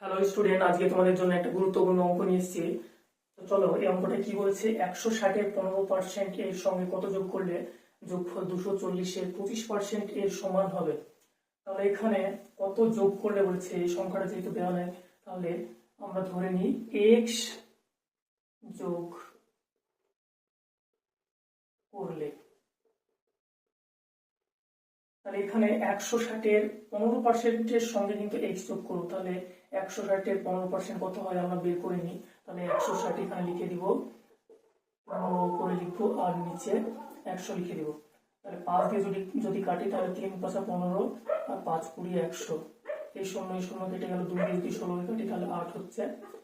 Hello student, আজকে তোমাদের জন্য একটা গুরুত্বপূর্ণ অঙ্ক নিয়ে এসেছি। তো চলো, এই অঙ্কটা কি বলছে, 160-এর 15% এর সঙ্গে কত যোগ করলে যোগফল 240-এর 25% এর সমান হবে। তাহলে এখানে কত যোগ করলে বলছে, এই সংখ্যাটা যেহেতু দেওয়া নেই, তাহলে আমরা ধরে নিই x যোগ করলে। তাহলে এখানে 160-এর 15%-এর সঙ্গে কিন্তু x যোগ করবো। তাহলে 160-এর 15% কত হয় আমরা বের করে নিই। তাহলে 160 এখানে লিখে দিব, উপরে লিখবো আর নিচে 100 লিখে দিব। তাহলে 5 দিয়ে যদি কাটি তাহলে 3 × 5 = 15 আর 5 × 20 = 100। এই শূন্য কেটে গেল, 2 দিয়ে যদি 16 কাটি তাহলে 8 হচ্ছে,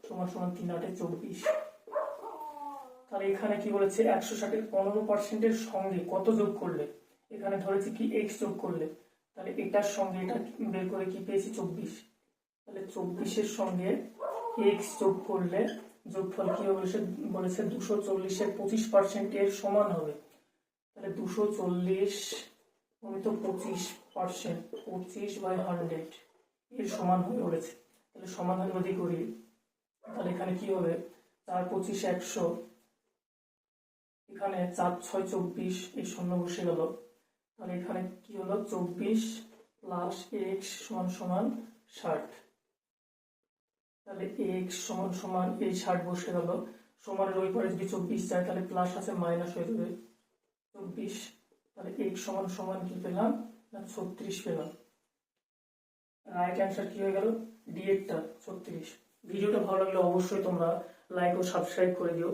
সমান সমান 3 × 8 = 24। তাহলে এখানে কি বলেছে, 160-এর 15%-এর সঙ্গে কত যোগ করলে, এখানে ধরেছি কি x যোগ করলে। তাহলে এটার সঙ্গে এটা বের করে কি পেয়েছি, 24। তাহলে 24-এর সঙ্গে x যোগ করলে যোগফল কি হবে বলেছে 240-এর 25% এর সমান হবে। তাহলে 240 গুণিত 25%, 25/100 এর সমান হবে বলেছে। তাহলে সমাধান যদি করি তাহলে এখানে কি হবে, 4 × 25 = 100, এখানে 4 × 6 = 24, এই শূন্য বসে গেল। তাহলে এখানে কি হলো, 24 + x = 60। তাহলে x = এই 60 বসে গেল, সমানের ওই পারে যদি 24 যায় তাহলে প্লাস আছে মাইনাস হয়ে যাবে 24। তাহলে x = কি পেলাম না, 36 পেলাম। রাইট অ্যান্সার কি হয়ে গেল, ডি এরটা 36। ভিডিওটা ভালো লাগলে অবশ্যই তোমরা লাইক ও সাবস্ক্রাইব করে দিও।